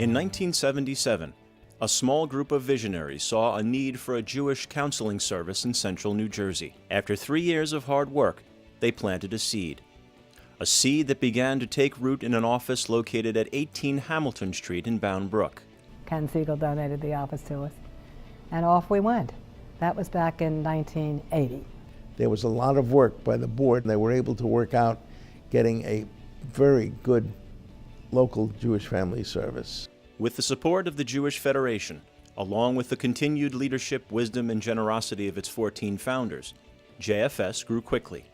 In 1977, a small group of visionaries saw a need for a Jewish counseling service in central New Jersey. After 3 years of hard work, they planted a seed that began to take root in an office located at 18 Hamilton Street in Bound Brook. Ken Siegel donated the office to us, and off we went. That was back in 1980. There was a lot of work by the board, and they were able to work out getting a very good local Jewish family service. With the support of the Jewish Federation, along with the continued leadership, wisdom, and generosity of its 14 founders, JFS grew quickly.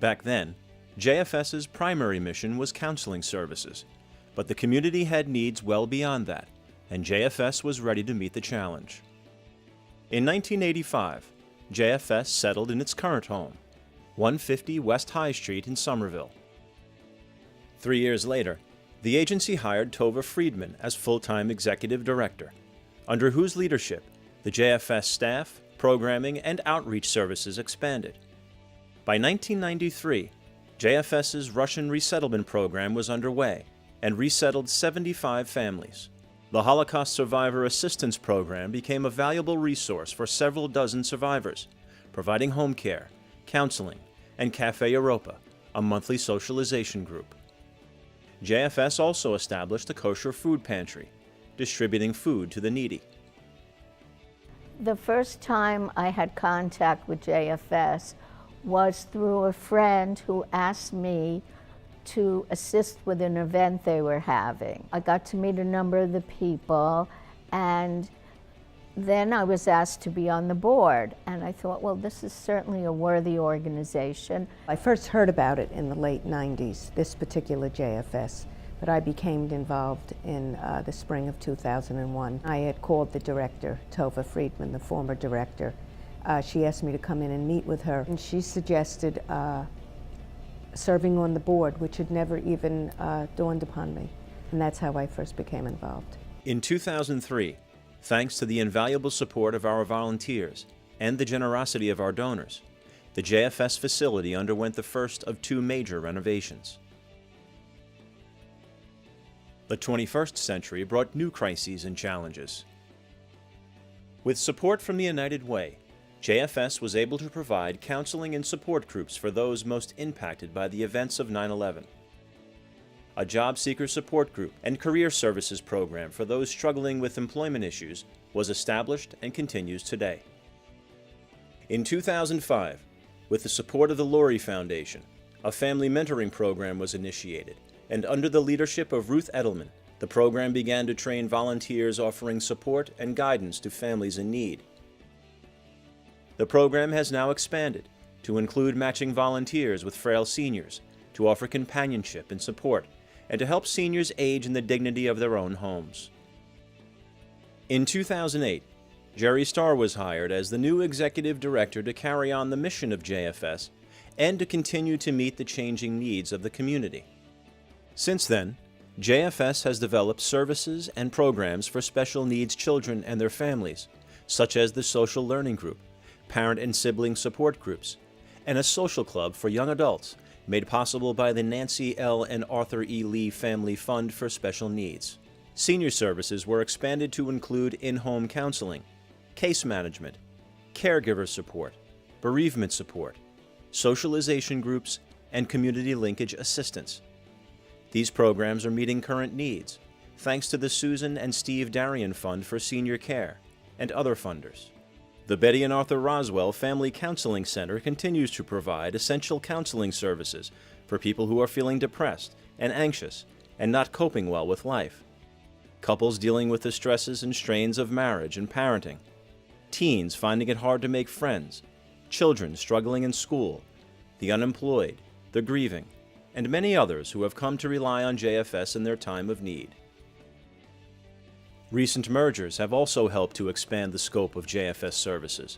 Back then, JFS's primary mission was counseling services, but the community had needs well beyond that, and JFS was ready to meet the challenge. In 1985, JFS settled in its current home, 150 West High Street in Somerville. 3 years later, the agency hired Tova Friedman as full-time executive director, under whose leadership the JFS staff, programming, and outreach services expanded. By 1993, JFS's Russian resettlement program was underway and resettled 75 families. The Holocaust Survivor Assistance Program became a valuable resource for several dozen survivors, providing home care, counseling, and Cafe Europa, a monthly socialization group. JFS also established a kosher food pantry, distributing food to the needy. The first time I had contact with JFS was through a friend who asked me to assist with an event they were having. I got to meet a number of the people, and then I was asked to be on the board. And I thought, well, this is certainly a worthy organization. I first heard about it in the late 90s, this particular JFS, but I became involved in the spring of 2001. I had called the director, Tova Friedman, the former director. She asked me to come in and meet with her, and she suggested serving on the board, which had never even dawned upon me. And that's how I first became involved. In 2003, thanks to the invaluable support of our volunteers and the generosity of our donors, the JFS facility underwent the first of 2 major renovations. The 21st century brought new crises and challenges. With support from the United Way, JFS was able to provide counseling and support groups for those most impacted by the events of 9/11. A job seeker support group and career services program for those struggling with employment issues was established and continues today. In 2005, with the support of the Laurie Foundation, a family mentoring program was initiated, and under the leadership of Ruth Edelman, the program began to train volunteers offering support and guidance to families in need. The program has now expanded to include matching volunteers with frail seniors, to offer companionship and support, and to help seniors age in the dignity of their own homes. In 2008, Jerry Starr was hired as the new executive director to carry on the mission of JFS and to continue to meet the changing needs of the community. Since then, JFS has developed services and programs for special needs children and their families, such as the Social Learning Group, parent and sibling support groups, and a social club for young adults, made possible by the Nancy L. and Arthur E. Lee Family Fund for Special Needs. Senior services were expanded to include in-home counseling, case management, caregiver support, bereavement support, socialization groups, and community linkage assistance. These programs are meeting current needs, thanks to the Susan and Steve Darien Fund for Senior Care and other funders. The Betty and Arthur Roswell Family Counseling Center continues to provide essential counseling services for people who are feeling depressed and anxious and not coping well with life, couples dealing with the stresses and strains of marriage and parenting, teens finding it hard to make friends, children struggling in school, the unemployed, the grieving, and many others who have come to rely on JFS in their time of need. Recent mergers have also helped to expand the scope of JFS services.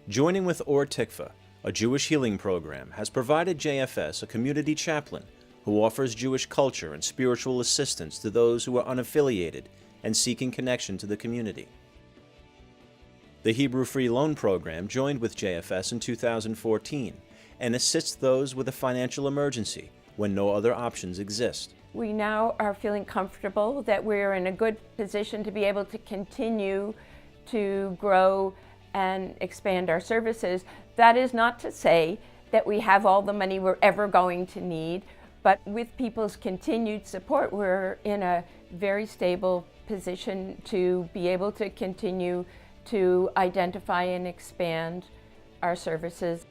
Joining with Or Tikva, a Jewish healing program, has provided JFS a community chaplain who offers Jewish culture and spiritual assistance to those who are unaffiliated and seeking connection to the community. The Hebrew Free Loan Program joined with JFS in 2014 and assists those with a financial emergency when no other options exist. We now are feeling comfortable that we're in a good position to be able to continue to grow and expand our services. That is not to say that we have all the money we're ever going to need, but with people's continued support, we're in a very stable position to be able to continue to identify and expand our services.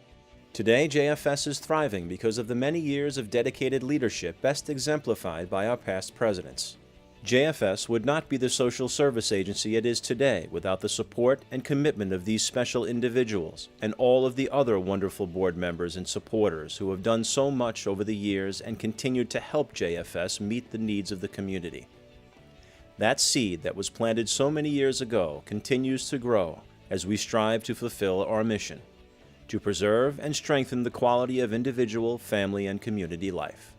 Today, JFS is thriving because of the many years of dedicated leadership best exemplified by our past presidents. JFS would not be the social service agency it is today without the support and commitment of these special individuals and all of the other wonderful board members and supporters who have done so much over the years and continued to help JFS meet the needs of the community. That seed that was planted so many years ago continues to grow as we strive to fulfill our mission, to preserve and strengthen the quality of individual, family, and community life.